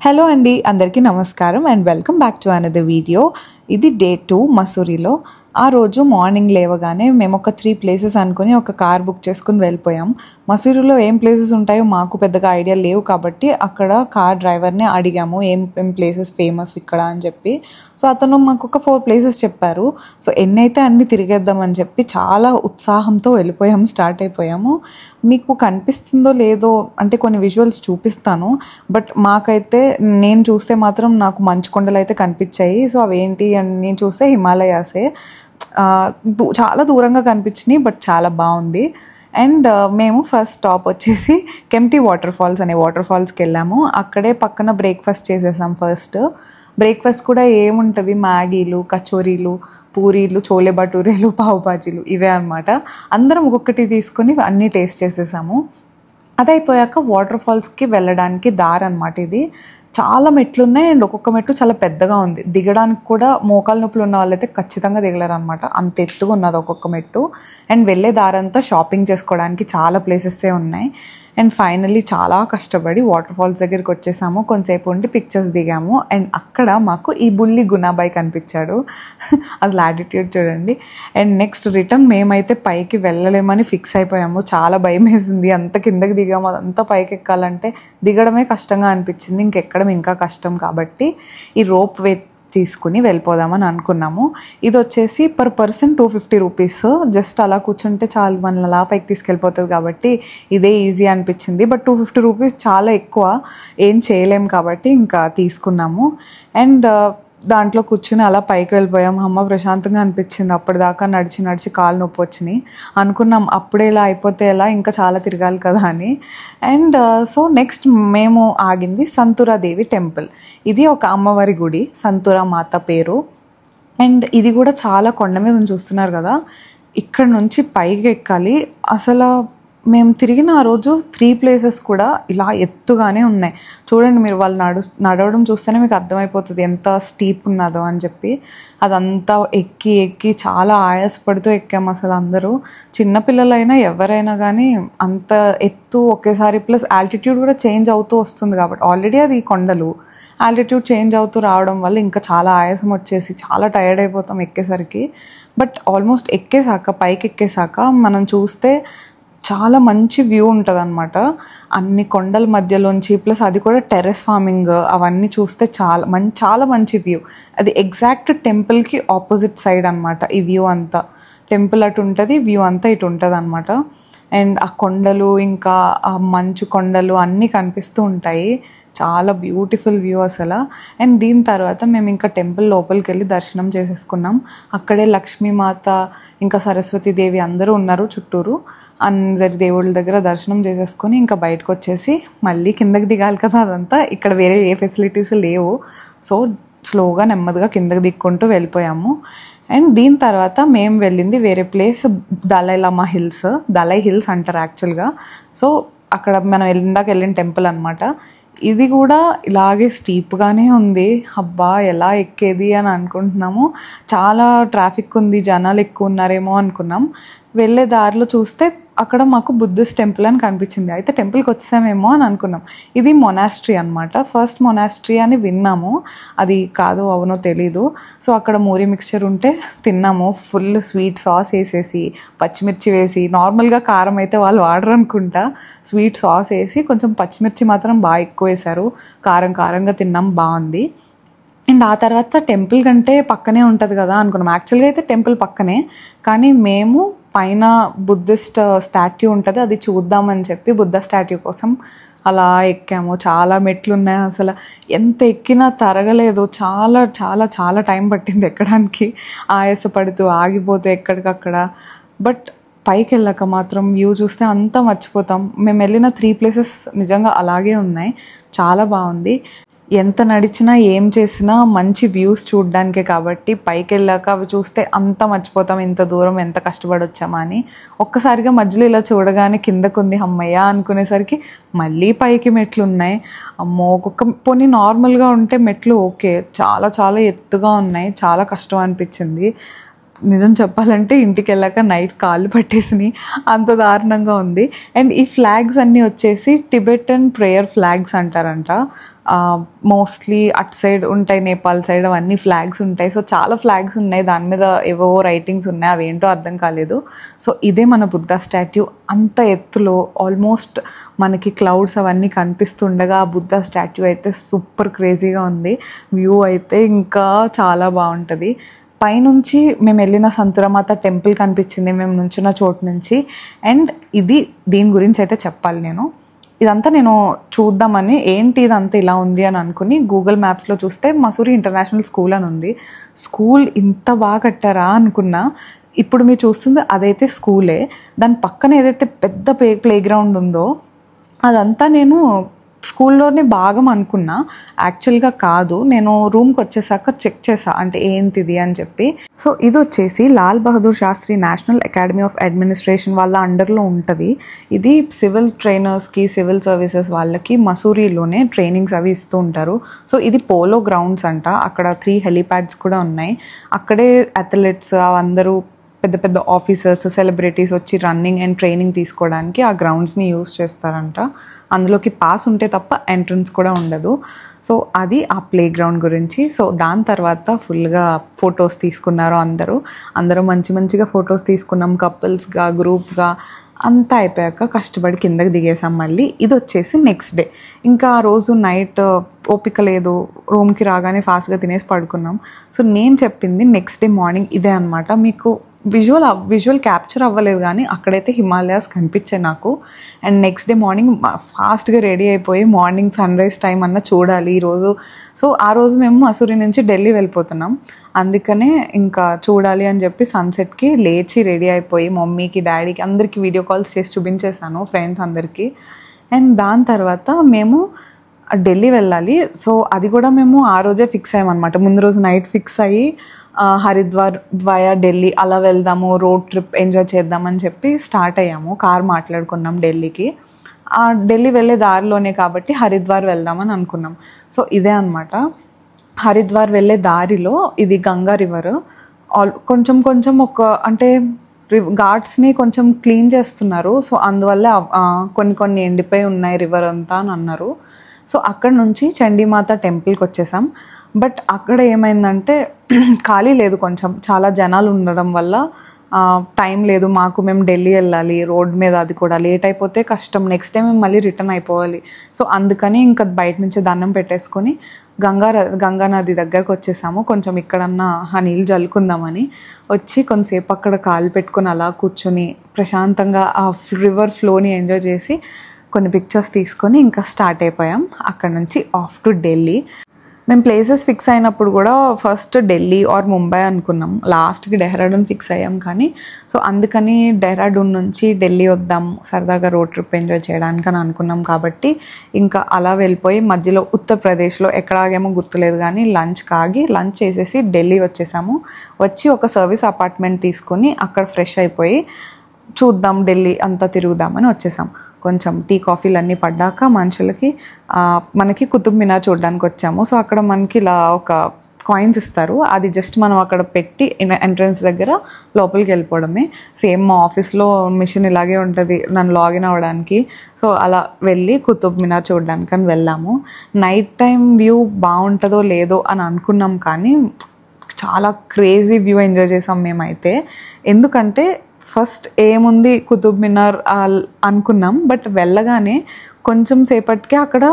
Hello అండి, అందరికీ నమస్కారం and welcome back to another video. ఇది డే 2 మసూరిలో. ఆ రోజు మార్నింగ్ లేవగానే మేము ఒక 3 ప్లేసెస్ అనుకుని ఒక కార్ బుక్ చేసుకుని వెళ్ళిపోయాం. మసూరిలో ఏం ప్లేసెస్ ఉంటాయో మాకు పెద్దగా ఐడియా లేవు కాబట్టి అక్కడ కార్ డ్రైవర్ని అడిగాము ఏం ప్లేసెస్ ఫేమస్ ఇక్కడ అని చెప్పి. సో అతను మాకు ఒక 4 ప్లేసెస్ చెప్పారు. సో ఎన్నైతే అన్ని తిరిగేద్దామని చెప్పి చాలా ఉత్సాహంతో స్టార్ట్ అయిపోయాము. మీకు కనిపిస్తుందో లేదో అంటే కొన్ని విజువల్స్ చూపిస్తాను, బట్ మాకైతే నేను చూస్తే మాత్రం నాకు మంచు కొండలు అయితే కనిపించాయి. సో అవేంటి అని నేను చూస్తే హిమాలయాసే. చాలా దూరంగా కనిపించినాయి, బట్ చాలా బాగుంది. అండ్ మేము ఫస్ట్ స్టాప్ వచ్చేసి కెంప్టీ వాటర్ ఫాల్స్ అనే వాటర్ ఫాల్స్కి వెళ్ళాము. అక్కడే పక్కన బ్రేక్ఫాస్ట్ చేసేసాం. ఫస్ట్ బ్రేక్ఫాస్ట్ కూడా ఏముంటుంది, మ్యాగీలు, కచోరీలు, పూరీలు, చోలే భటూరేలు, పావు బాజీలు ఇవే అనమాట. అందరం ఒక్కొక్కటి తీసుకొని అన్నీ టేస్ట్ చేసేసాము. అది అయిపోయాక వాటర్ ఫాల్స్కి వెళ్ళడానికి దారి అనమాట. ఇది చాలా మెట్లు ఉన్నాయి అండ్ ఒక్కొక్క మెట్టు చాలా పెద్దగా ఉంది. దిగడానికి కూడా మోకాలు నొప్పులు ఉన్న వాళ్ళైతే ఖచ్చితంగా దిగలేరు అనమాట, అంత ఎత్తుగా ఉన్నది ఒక్కొక్క మెట్టు. అండ్ వెళ్ళే దారంతా షాపింగ్ చేసుకోవడానికి చాలా ప్లేసెస్సే ఉన్నాయి. అండ్ ఫైనల్లీ చాలా కష్టపడి వాటర్ ఫాల్స్ దగ్గరికి వచ్చేసాము. కొంతసేపు ఉండి పిక్చర్స్ దిగాము. అండ్ అక్కడ మాకు ఈ బుల్లి గునాబాయ్ కనిపించాడు. అసలు యాటిట్యూడ్ చూడండి. అండ్ నెక్స్ట్ రిటర్న్ మేమైతే పైకి వెళ్ళలేమని ఫిక్స్ అయిపోయాము. చాలా భయం వేసింది. అంత కిందకి దిగాము, అదంతా పైకి ఎక్కాలంటే దిగడమే కష్టంగా అనిపించింది. ఇంకెక్కడం ఇంకా కష్టం కాబట్టి ఈ రోప్ వే తీసుకుని వెళ్ళిపోదామని అనుకున్నాము. ఇది వచ్చేసి పర్ పర్సన్ 250 రూపీస్. జస్ట్ అలా కూర్చుంటే చాలు, మనల్ని అలా పైకి తీసుకెళ్ళిపోతుంది కాబట్టి ఇదే ఈజీ అనిపించింది. బట్ 250 రూపీస్ చాలా ఎక్కువ, ఏం చేయలేం కాబట్టి ఇంకా తీసుకున్నాము. అండ్ దాంట్లో కూర్చుని అలా పైకి వెళ్ళిపోయాం. అమ్మ ప్రశాంతంగా అనిపించింది. అప్పటిదాకా నడిచి నడిచి కాలు నొప్పి వచ్చినాయి. అనుకున్నాం అప్పుడే ఇలా అయిపోతే ఎలా, ఇంకా చాలా తిరగాలి కదా అని. అండ్ సో నెక్స్ట్ మేము ఆగింది సంతురాదేవి టెంపుల్. ఇది ఒక అమ్మవారి గుడి, సంతురా మాత పేరు. అండ్ ఇది కూడా చాలా కొండ మీద చూస్తున్నారు కదా, ఇక్కడ నుంచి పైకి ఎక్కాలి. అసలు మేము తిరిగిన ఆ రోజు 3 ప్లేసెస్ కూడా ఇలా ఎత్తుగానే ఉన్నాయి. చూడండి, మీరు వాళ్ళు నడవడం చూస్తేనే మీకు అర్థమైపోతుంది ఎంత స్టీప్ ఉన్నదో అని చెప్పి. అదంతా ఎక్కి ఎక్కి చాలా ఆయాసపడుతూ ఎక్కాము. అసలు అందరూ, చిన్నపిల్లలైనా ఎవరైనా కానీ అంత ఎత్తు ఒకేసారి, ప్లస్ ఆల్టిట్యూడ్ కూడా చేంజ్ అవుతూ వస్తుంది కాబట్టి ఆల్రెడీ అది కొండలు, ఆల్టిట్యూడ్ చేంజ్ అవుతూ రావడం వల్ల ఇంకా చాలా ఆయాసం వచ్చేసి చాలా టైర్డ్ అయిపోతాం ఎక్కేసరికి. బట్ ఆల్మోస్ట్ పైకి ఎక్కేసాక మనం చూస్తే చాలా మంచి వ్యూ ఉంటుంది అనమాట. అన్ని కొండల మధ్యలోంచి, ప్లస్ అది కూడా టెర్రస్ ఫార్మింగ్ అవన్నీ చూస్తే చాలా మంచి వ్యూ. అది ఎగ్జాక్ట్ టెంపుల్కి ఆపోజిట్ సైడ్ అనమాట ఈ వ్యూ అంతా. టెంపుల్ అటు ఉంటుంది, వ్యూ అంతా ఇటు ఉంటుంది అనమాట. అండ్ ఆ కొండలు ఇంకా ఆ మంచు కొండలు అన్నీ కనిపిస్తూ ఉంటాయి. చాలా బ్యూటిఫుల్ వ్యూ అసలు. అండ్ దీని తర్వాత మేము ఇంకా టెంపుల్ లోపలికి వెళ్ళి దర్శనం చేసేసుకున్నాం. అక్కడే లక్ష్మీమాత ఇంకా సరస్వతీదేవి అందరూ ఉన్నారు చుట్టూరు. అందరి దేవుళ్ళ దగ్గర దర్శనం చేసేసుకొని ఇంకా బయటకు వచ్చేసి మళ్ళీ కిందకి దిగాలి కదా, అదంతా ఇక్కడ వేరే ఏ ఫెసిలిటీస్ లేవు. సో స్లోగా నెమ్మదిగా కిందకి దిక్కుంటూ వెళ్ళిపోయాము. అండ్ దీని తర్వాత మేము వెళ్ళింది వేరే ప్లేస్, దలై హిల్స్ అంటారు యాక్చువల్గా. సో అక్కడ మనం ఇందాక వెళ్ళిన టెంపుల్ అనమాట. ఇది కూడా ఇలాగే స్టీప్గానే ఉంది. అబ్బా ఎలా ఎక్కేది అని అనుకుంటున్నాము. చాలా ట్రాఫిక్ ఉంది, జనాలు ఎక్కువ ఉన్నారేమో అనుకున్నాం. వెళ్ళే దారిలో చూస్తే అక్కడ మాకు బుద్ధిస్ట్ టెంపుల్ అని కనిపించింది. అయితే టెంపుల్కి వచ్చామేమో అని అనుకున్నాం. ఇది మొనాస్ట్రీ అనమాట. ఫస్ట్ మొనాస్ట్రీ అని విన్నాము, అది కాదో అవునో తెలీదు. సో అక్కడ మూరి మిక్స్చర్ ఉంటే తిన్నాము. ఫుల్ స్వీట్ సాస్ వేసేసి, పచ్చిమిర్చి వేసి, నార్మల్గా కారం అయితే వాళ్ళు వాడరు అనుకుంటా, స్వీట్ సాస్ వేసి కొంచెం పచ్చిమిర్చి మాత్రం బాగా ఎక్కువ వేశారు. కారంగా తిన్నాం, బాగుంది. అండ్ ఆ తర్వాత టెంపుల్ కంటే పక్కనే ఉంటుంది కదా అనుకున్నాం. యాక్చువల్గా అయితే టెంపుల్ పక్కనే, కానీ మేము పైన బుద్ధిస్ట్ స్టాట్యూ ఉంటుంది, అది చూద్దామని చెప్పి బుద్ధ స్టాట్యూ కోసం అలా ఎక్కాము. చాలా మెట్లు ఉన్నాయి, అసలు ఎంత ఎక్కినా తరగలేదు. చాలా చాలా చాలా టైం పట్టింది ఎక్కడానికి, ఆయాసపడుతూ ఆగిపోతూ ఎక్కడికక్కడ. బట్ పైకి వెళ్ళాక మాత్రం వ్యూ చూస్తే అంతా మర్చిపోతాం. మేము వెళ్ళిన 3 ప్లేసెస్ నిజంగా అలాగే ఉన్నాయి, చాలా బాగుంది. ఎంత నడిచినా ఏం చేసినా మంచి వ్యూస్ చూడడానికే కాబట్టి పైకి వెళ్ళాక అవి చూస్తే అంత మర్చిపోతాం, ఇంత దూరం ఎంత కష్టపడి వచ్చామా అని. ఒక్కసారిగా మధ్యలో ఇలా చూడగానే కిందకుంది అమ్మయ్య అనుకునేసరికి మళ్ళీ పైకి మెట్లు ఉన్నాయి. అమ్మో, పోనీ నార్మల్గా ఉంటే మెట్లు ఓకే, చాలా చాలా ఎత్తుగా ఉన్నాయి, చాలా కష్టం అనిపించింది. నిజం చెప్పాలంటే ఇంటికి వెళ్ళాక నైట్ కాళ్ళు పట్టేసినాయి, అంత దారుణంగా ఉంది. అండ్ ఈ ఫ్లాగ్స్ అన్నీ వచ్చేసి టిబెటన్ ప్రేయర్ ఫ్లాగ్స్ అంటారంట. మోస్ట్లీ అటు సైడ్ ఉంటాయి, నేపాల్ సైడ్ అవన్నీ ఫ్లాగ్స్ ఉంటాయి. సో చాలా ఫ్లాగ్స్ ఉన్నాయి, దాని మీద ఏవో రైటింగ్స్ ఉన్నాయి, అవి ఏంటో అర్థం కాలేదు. సో ఇదే మన బుద్ధ స్టాట్యూ. అంత ఎత్తులో ఆల్మోస్ట్ మనకి క్లౌడ్స్ అవన్నీ కనిపిస్తుండగా ఆ బుద్ధ స్టాట్యూ అయితే సూపర్ క్రేజీగా ఉంది. వ్యూ అయితే ఇంకా చాలా బాగుంటుంది. పైనుంచి మేము వెళ్ళిన సంతురమాత టెంపుల్ కనిపించింది మేము నుంచున్న చోటు నుంచి. అండ్ దీని గురించి అయితే చెప్పాలి. ఇదంతా నేను చూద్దామని ఏంటి ఇదంతా ఇలా ఉంది అని అనుకుని గూగుల్ మ్యాప్స్లో చూస్తే మసూరి ఇంటర్నేషనల్ స్కూల్ అని ఉంది. స్కూల్ ఇంత బాగా కట్టారా అనుకున్నా. ఇప్పుడు మీరు చూస్తుంది అదైతే స్కూలే. దాని పక్కన ఏదైతే పెద్ద ప్లే గ్రౌండ్ ఉందో అదంతా నేను స్కూల్లోనే భాగం అనుకున్నా. యాక్చువల్గా కాదు. నేను రూమ్కి వచ్చేసాక చెక్ చేసా అంటే ఏంటిది అని చెప్పి. సో ఇది వచ్చేసి Lal Bahadur Shastri national academy of administration వాళ్ళ అండర్లో ఉంటుంది. ఇది సివిల్ ట్రైనర్స్కి, సివిల్ సర్వీసెస్ వాళ్ళకి మసూరిలోనే ట్రైనింగ్స్ అవి ఇస్తూ ఉంటారు. సో ఇది పోలో గ్రౌండ్స్ అంట. అక్కడ 3 హెలీప్యాడ్స్ కూడా ఉన్నాయి. అక్కడే అథ్లెట్స్ అందరూ పెద్ద పెద్ద ఆఫీసర్స్, సెలబ్రిటీస్ వచ్చి రన్నింగ్ అండ్ ట్రైనింగ్ తీసుకోవడానికి ఆ గ్రౌండ్స్ని యూజ్ చేస్తారంట. అందులోకి పాస్ ఉంటే తప్ప ఎంట్రన్స్ కూడా ఉండదు. సో అది ఆ ప్లే గ్రౌండ్ గురించి. సో దాని తర్వాత ఫుల్గా ఫొటోస్ తీసుకున్నారు అందరూ మంచిగా ఫొటోస్ తీసుకున్నాం, కపుల్స్గా, గ్రూప్గా. అంతా అయిపోయాక కష్టపడి కిందకి దిగేసాం మళ్ళీ. ఇది వచ్చేసి నెక్స్ట్ డే. ఇంకా ఆ రోజు నైట్ ఓపిక లేదు, రూమ్కి రాగానే ఫాస్ట్గా తినేసి పడుకున్నాం. సో నేను చెప్పింది నెక్స్ట్ డే మార్నింగ్ ఇదే అనమాట. మీకు విజువల్ క్యాప్చర్ అవ్వలేదు కానీ అక్కడైతే హిమాలయాస్ కనిపించాయి నాకు. అండ్ నెక్స్ట్ డే మార్నింగ్ ఫాస్ట్గా రెడీ అయిపోయి మార్నింగ్ సన్ రైజ్ టైం అన్న చూడాలి ఈరోజు. సో ఆ రోజు మేము మసూరి నుంచి ఢిల్లీ వెళ్ళిపోతున్నాం. అందుకనే ఇంకా చూడాలి అని చెప్పి సన్సెట్కి లేచి రెడీ అయిపోయి మమ్మీకి, డాడీకి అందరికీ వీడియో కాల్స్ చేసి చూపించేశాను, ఫ్రెండ్స్ అందరికీ. అండ్ దాని తర్వాత మేము ఢిల్లీ వెళ్ళాలి. సో అది కూడా మేము ఆ రోజే ఫిక్స్ అయ్యామన్నమాట. ముందు రోజు నైట్ ఫిక్స్ అయ్యి హరిద్వార్ వయా ఢిల్లీ అలా వెళ్దాము, రోడ్ ట్రిప్ ఎంజాయ్ చేద్దామని చెప్పి స్టార్ట్ అయ్యాము. కార్ మాట్లాడుకున్నాం ఢిల్లీకి. ఢిల్లీ వెళ్ళే దారిలోనే కాబట్టి హరిద్వార్ వెళ్దామని అనుకున్నాం. సో ఇదే అనమాట. హరిద్వార్ వెళ్ళే దారిలో ఇది గంగా రివర్. కొంచెం అంటే ఘాట్స్ని కొంచెం క్లీన్ చేస్తున్నారు. సో అందువల్ల కొన్ని ఎండిపోయి ఉన్నాయి రివర్ అంతా అని అన్నారు. సో అక్కడ నుంచి చండీమాత టెంపుల్కి వచ్చేసాం. బట్ అక్కడ ఏమైందంటే ఖాళీ లేదు, కొంచెం చాలా జనాలు ఉండడం వల్ల టైం లేదు మాకు. మేము ఢిల్లీ వెళ్ళాలి రోడ్ మీద, అది కూడా లేట్ అయిపోతే కష్టం. నెక్స్ట్ టైం మేము మళ్ళీ రిటర్న్ అయిపోవాలి. సో అందుకని ఇంకా బయట నుంచి దండం పెట్టేసుకొని గంగా నది దగ్గరకు వచ్చేసాము. కొంచెం ఇక్కడన్నా ఆ నీళ్ళు జల్లుకుందామని వచ్చి కొంతసేపు అక్కడ కాలు పెట్టుకొని అలా కూర్చొని ప్రశాంతంగా ఆ రివర్ ఫ్లోని ఎంజాయ్ చేసి కొన్ని పిక్చర్స్ తీసుకొని ఇంకా స్టార్ట్ అయిపోయాం. అక్కడ నుంచి ఆఫ్ టు ఢిల్లీ. మేము ప్లేసెస్ ఫిక్స్ అయినప్పుడు కూడా ఫస్ట్ ఢిల్లీ ఆర్ ముంబై అనుకున్నాం, లాస్ట్కి డెహ్రాడూన్ ఫిక్స్ అయ్యాం. కానీ సో అందుకని డెహ్రాడూన్ నుంచి ఢిల్లీ వద్దాం సరదాగా రోడ్ ట్రిప్ ఎంజాయ్ చేయడానికి అని అనుకున్నాం. కాబట్టి ఇంకా అలా వెళ్ళిపోయి మధ్యలో ఉత్తరప్రదేశ్లో ఎక్కడ ఆగామో గుర్తులేదు కానీ లంచ్ చేసేసి ఢిల్లీ వచ్చేసాము. వచ్చి ఒక సర్వీస్ అపార్ట్మెంట్ తీసుకొని అక్కడ ఫ్రెష్ అయిపోయి చూద్దాం ఢిల్లీ అంతా తిరుగుదామని వచ్చేసాం. కొంచెం టీ కాఫీలు అన్నీ పడ్డాక మనకి కుతుబ్ మినార్ చూడడానికి వచ్చాము. సో అక్కడ మనకి ఇలా ఒక కాయిన్స్ ఇస్తారు, అది జస్ట్ మనం అక్కడ పెట్టి ఎంట్రన్స్ దగ్గర లోపలికి వెళ్ళిపోవడమే. సేమ్ మా ఆఫీస్లో మిషన్ ఇలాగే ఉంటుంది నన్ను లాగిన్ అవ్వడానికి. సో అలా వెళ్ళి కుతుబ్ మినార్ చూడడానికి అని వెళ్ళాము. నైట్ టైం వ్యూ బాగుంటుందో లేదో అని అనుకున్నాం కానీ చాలా క్రేజీ వ్యూ ఎంజాయ్ చేసాం మేమైతే. ఎందుకంటే ఫస్ట్ ఏముంది కుతుబ్ మినార్ అనుకున్నాం, బట్ వెళ్ళగానే కొంచెం సేపటికే అక్కడ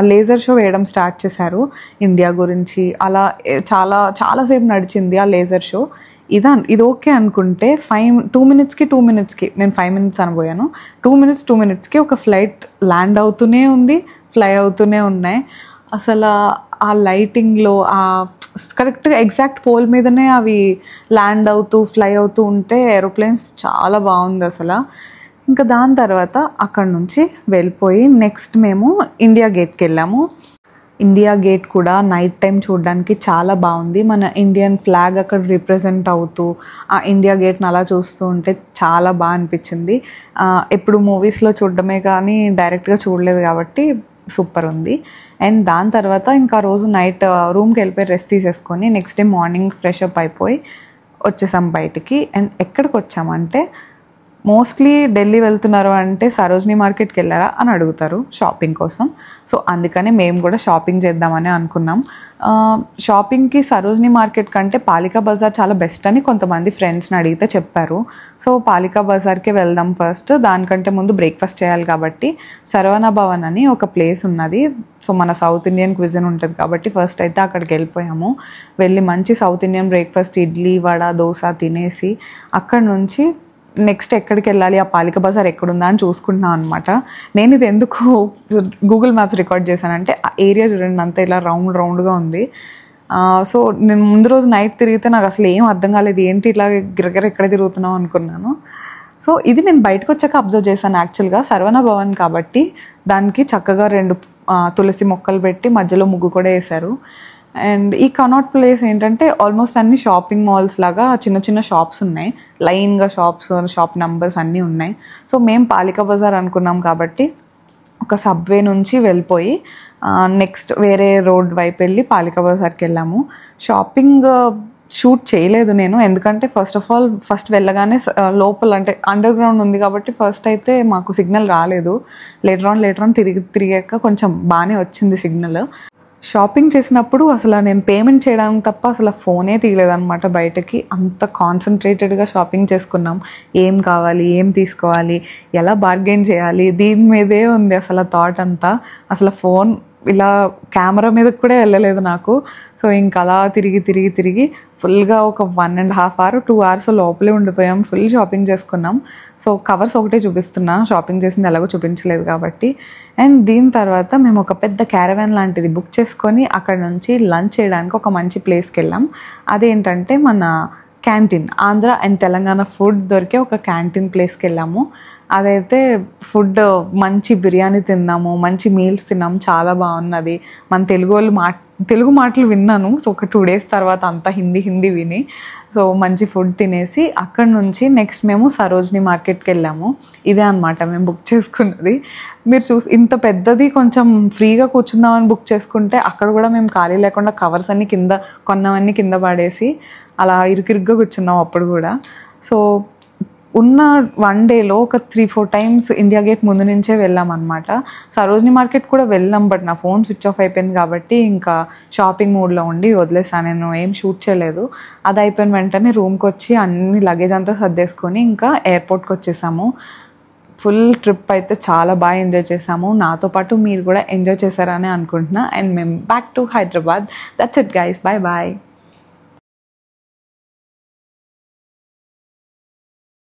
లేజర్ షో వేయడం స్టార్ట్ చేశారు ఇండియా గురించి. అలా చాలాసేపు నడిచింది ఆ లేజర్ షో. ఇది ఓకే అనుకుంటే 2 మినిట్స్కి నేను 5 మినిట్స్ అనబోయాను. 2 మినిట్స్కి ఒక ఫ్లైట్ ల్యాండ్ అవుతూనే ఉంది, ఫ్లై అవుతూనే ఉన్నాయి. అసలు ఆ లైటింగ్లో కరెక్ట్గా ఎగ్జాక్ట్ పోల్ మీదనే అవి ల్యాండ్ అవుతూ ఫ్లై అవుతూ ఉంటే ఏరోప్లేన్స్ చాలా బాగుంది అసలు. ఇంకా దాని తర్వాత అక్కడ నుంచి వెళ్ళిపోయి నెక్స్ట్ మేము ఇండియా గేట్కి వెళ్ళాము. ఇండియా గేట్ కూడా నైట్ టైం చూడడానికి చాలా బాగుంది. మన ఇండియన్ ఫ్లాగ్ అక్కడ రిప్రజెంట్ అవుతూ ఆ ఇండియా గేట్ని అలా చూస్తూ ఉంటే చాలా బాగా అనిపించింది. ఎప్పుడు మూవీస్లో చూడడమే కానీ డైరెక్ట్గా చూడలేదు కాబట్టి సూపర్ ఉంది. అండ్ దాని తర్వాత ఇంకా రోజు నైట్ రూమ్కి వెళ్ళిపోయి రెస్ట్ తీసేసుకొని next day morning fresh up అయిపోయి వచ్చేసాం బయటికి. అండ్ ఎక్కడికి వచ్చామంటే మోస్ట్లీ ఢిల్లీ వెళ్తున్నారు అంటే సరోజినీ మార్కెట్కి వెళ్ళారా అని అడుగుతారు షాపింగ్ కోసం. సో అందుకని మేము కూడా షాపింగ్ చేద్దామని అనుకున్నాం. షాపింగ్కి సరోజినీ మార్కెట్ కంటే పాలికా బజార్ చాలా బెస్ట్ అని కొంతమంది ఫ్రెండ్స్ని అడిగితే చెప్పారు. సో పాలికా బజార్కే వెళ్దాం ఫస్ట్. దానికంటే ముందు బ్రేక్ఫాస్ట్ చేయాలి కాబట్టి శరవణ భవన్ అని ఒక ప్లేస్ ఉన్నది. సో మన సౌత్ ఇండియన్ క్విజిన్ ఉంటుంది కాబట్టి ఫస్ట్ అయితే అక్కడికి వెళ్ళిపోయాము. వెళ్ళి మంచి south Indian breakfast idli vada dosa తినేసి అక్కడ నుంచి నెక్స్ట్ ఎక్కడికి వెళ్ళాలి, ఆ పాలికా బజార్ ఎక్కడుందా అని చూసుకుంటున్నాను అనమాట. నేను ఇది ఎందుకు గూగుల్ మ్యాప్స్ రికార్డ్ చేశానంటే ఆ ఏరియా చూడండి అంతా ఇలా రౌండ్గా ఉంది. సో నేను ముందు రోజు నైట్ తిరిగితే నాకు అసలు ఏం అర్థం కాలేదు, ఏంటి ఇట్లా గిరగిర ఎక్కడ తిరుగుతున్నాం అనుకున్నాను. సో ఇది నేను బయటకు వచ్చాక అబ్జర్వ్ చేశాను. యాక్చువల్గా శరవణ భవన్ కాబట్టి దానికి చక్కగా 2 తులసి మొక్కలు పెట్టి మధ్యలో ముగ్గు కూడా వేశారు. అండ్ ఈ కనాట్ ప్లేస్ ఏంటంటే ఆల్మోస్ట్ అన్ని షాపింగ్ మాల్స్ లాగా చిన్న చిన్న షాప్స్ ఉన్నాయి, లైన్గా షాప్ నెంబర్స్ అన్నీ ఉన్నాయి. సో మేము పాలికా బజార్ అనుకున్నాం కాబట్టి ఒక సబ్వే నుంచి వెళ్ళిపోయి నెక్స్ట్ వేరే రోడ్ వైపు వెళ్ళి పాలికా బజార్కి వెళ్ళాము. షాపింగ్ షూట్ చేయలేదు నేను, ఎందుకంటే ఫస్ట్ వెళ్ళగానే లోపల అంటే అండర్ గ్రౌండ్ ఉంది కాబట్టి ఫస్ట్ అయితే మాకు సిగ్నల్ రాలేదు. లేటర్ ఆన్ తిరిగాక కొంచెం బాగానే వచ్చింది సిగ్నల్. షాపింగ్ చేసినప్పుడు అసలు నేను పేమెంట్ చేయడానికి తప్ప అసలు ఫోనే తీయలేదన్నమాట బయటకి. అంత కాన్సన్ట్రేటెడ్గా షాపింగ్ చేసుకున్నాం. ఏం కావాలి, ఏం తీసుకోవాలి, ఎలా బార్గెన్ చేయాలి, దీని మీదే ఉంది అసలు థాట్ అంతా. అసలు ఫోన్ ఇలా కెమెరా మీదకి కూడా వెళ్ళలేదు నాకు. సో ఇంకా అలా తిరిగి ఫుల్గా ఒక 1.5 hours 2 hours లోపలే ఉండిపోయాం. ఫుల్ షాపింగ్ చేసుకున్నాం. సో కవర్స్ ఒకటే చూపిస్తున్నా, షాపింగ్ చేసింది ఎలాగో చూపించలేదు కాబట్టి. అండ్ దీని తర్వాత మేము ఒక పెద్ద క్యారవాన్ లాంటిది బుక్ చేసుకొని అక్కడ నుంచి లంచ్ చేయడానికి ఒక మంచి ప్లేస్కి వెళ్ళాం. అదేంటంటే మన canteen, Andhra and Telangana food దొరికే ఒక క్యాంటీన్ ప్లేస్కి వెళ్ళాము. అదైతే ఫుడ్ మంచి బిర్యానీ తిన్నాము, మంచి మీల్స్ తిన్నాము, చాలా బాగున్నది. మన తెలుగు మాటలు విన్నాను ఒక 2 days తర్వాత, అంతా హిందీ విని. సో మంచి ఫుడ్ తినేసి అక్కడ నుంచి నెక్స్ట్ మేము సరోజినీ మార్కెట్కి వెళ్ళాము. ఇదే అనమాట మేము బుక్ చేసుకున్నది. మీరు ఇంత పెద్దది కొంచెం ఫ్రీగా కూర్చుందామని బుక్ చేసుకుంటే అక్కడ కూడా మేము ఖాళీ లేకుండా కవర్స్ అన్నీ కొన్నవన్నీ కింద పడేసి అలా ఇరుకిరుగ్గా కూర్చున్నాం అప్పుడు కూడా. సో ఉన్న 1 dayలో ఒక 3-4 times ఇండియా గేట్ ముందు నుంచే వెళ్ళామన్నమాట. సరోజినీ మార్కెట్ కూడా వెళ్ళాం, బట్ నా ఫోన్ స్విచ్ ఆఫ్ అయిపోయింది కాబట్టి ఇంకా షాపింగ్ మూడ్లో ఉండి వదిలేసాను. నేను ఏం షూట్ చేయలేదు. అది అయిపోయిన వెంటనే రూమ్కి వచ్చి అన్ని లగేజ్ అంతా సర్దేసుకొని ఇంకా ఎయిర్పోర్ట్కి వచ్చేసాము. ఫుల్ ట్రిప్ అయితే చాలా బాగా ఎంజాయ్ చేసాము. నాతో పాటు మీరు కూడా ఎంజాయ్ చేశారని అనుకుంటున్నా. అండ్ మేము back to Hyderabad. That's it guys, bye.